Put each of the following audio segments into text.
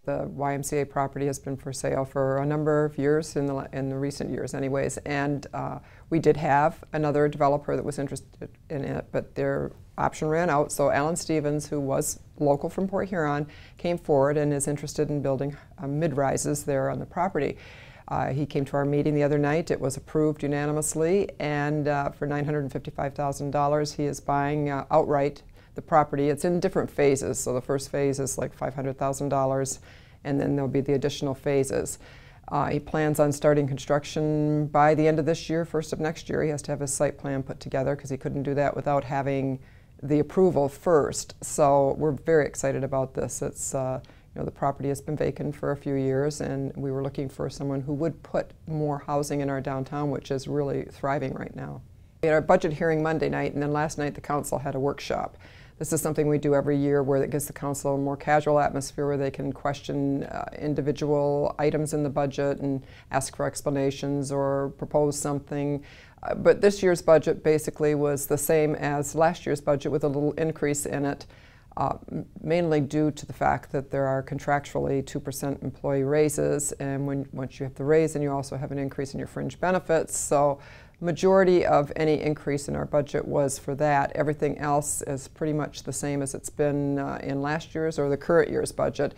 The YMCA property has been for sale for a number of years, in the recent years anyways, and we did have another developer that was interested in it, but their option ran out, so Alan Stevens, who was local from Port Huron, came forward and is interested in building mid-rises there on the property. He came to our meeting the other night. It was approved unanimously, and for $955,000 he is buying outright the property. It's in different phases, so the first phase is like $500,000, and then there'll be the additional phases. He plans on starting construction by the end of this year, first of next year. He has to have his site plan put together because he couldn't do that without having the approval first. So we're very excited about this. It's you know, the property has been vacant for a few years, and we were looking for someone who would put more housing in our downtown, which is really thriving right now. We had our budget hearing Monday night, and then last night the council had a workshop. This is something we do every year where it gives the council a more casual atmosphere where they can question individual items in the budget and ask for explanations or propose something. But this year's budget basically was the same as last year's budget with a little increase in it, mainly due to the fact that there are contractually 2% employee raises, and once you have the raise, and you also have an increase in your fringe benefits. So majority of any increase in our budget was for that. Everything else is pretty much the same as it's been in last year's or the current year's budget.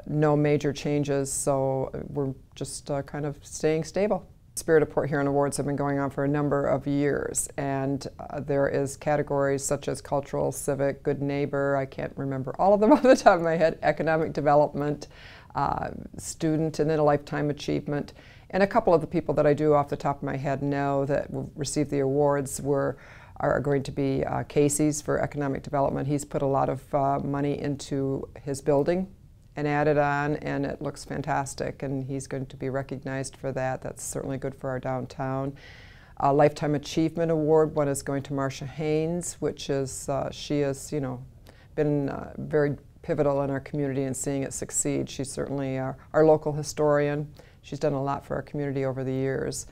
No major changes, so we're just kind of staying stable. Spirit of Port Huron Awards have been going on for a number of years, and there is categories such as cultural, civic, good neighbor, I can't remember all of them off the top of my head, economic development, student, and then a lifetime achievement. And a couple of the people that I do off the top of my head know that will receive the awards are going to be Casey's for economic development. He's put a lot of money into his building and added on, and it looks fantastic, and he's going to be recognized for that. That's certainly good for our downtown. Lifetime Achievement Award, one is going to Marcia Haynes, which is, she has, you know, been very pivotal in our community and seeing it succeed. She's certainly our local historian. She's done a lot for our community over the years.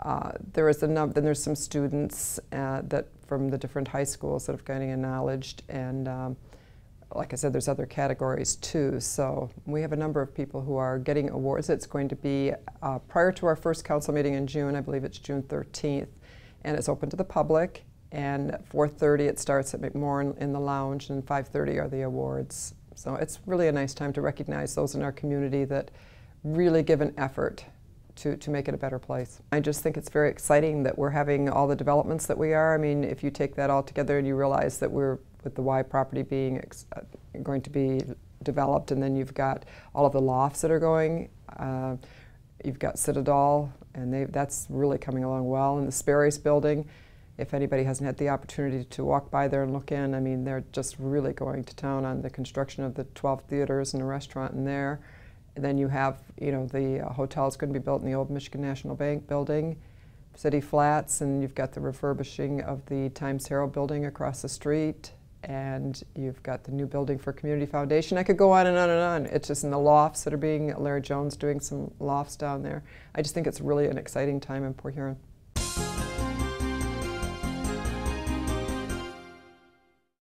Then there's some students that from the different high schools that have getting acknowledged, and like I said, there's other categories too. So we have a number of people who are getting awards. It's going to be prior to our first council meeting in June. I believe it's June 13th, and it's open to the public. And at 4:30 it starts at McMorran in the lounge, and 5:30 are the awards. So it's really a nice time to recognize those in our community that really give an effort to make it a better place. I just think it's very exciting that we're having all the developments that we are. I mean, if you take that all together and you realize that we're, with the Y property being going to be developed, and then you've got all of the lofts that are going, you've got Citadel, and that's really coming along well. And the Sperry's building, if anybody hasn't had the opportunity to walk by there and look in, I mean, they're just really going to town on the construction of the 12 theaters and a restaurant in there. And then you have, you know, the hotel's going to be built in the old Michigan National Bank building, City Flats, and you've got the refurbishing of the Times Herald building across the street, and you've got the new building for Community Foundation. I could go on and on and on. It's just in the lofts that are being, Larry Jones doing some lofts down there. I just think it's really an exciting time in Port Huron.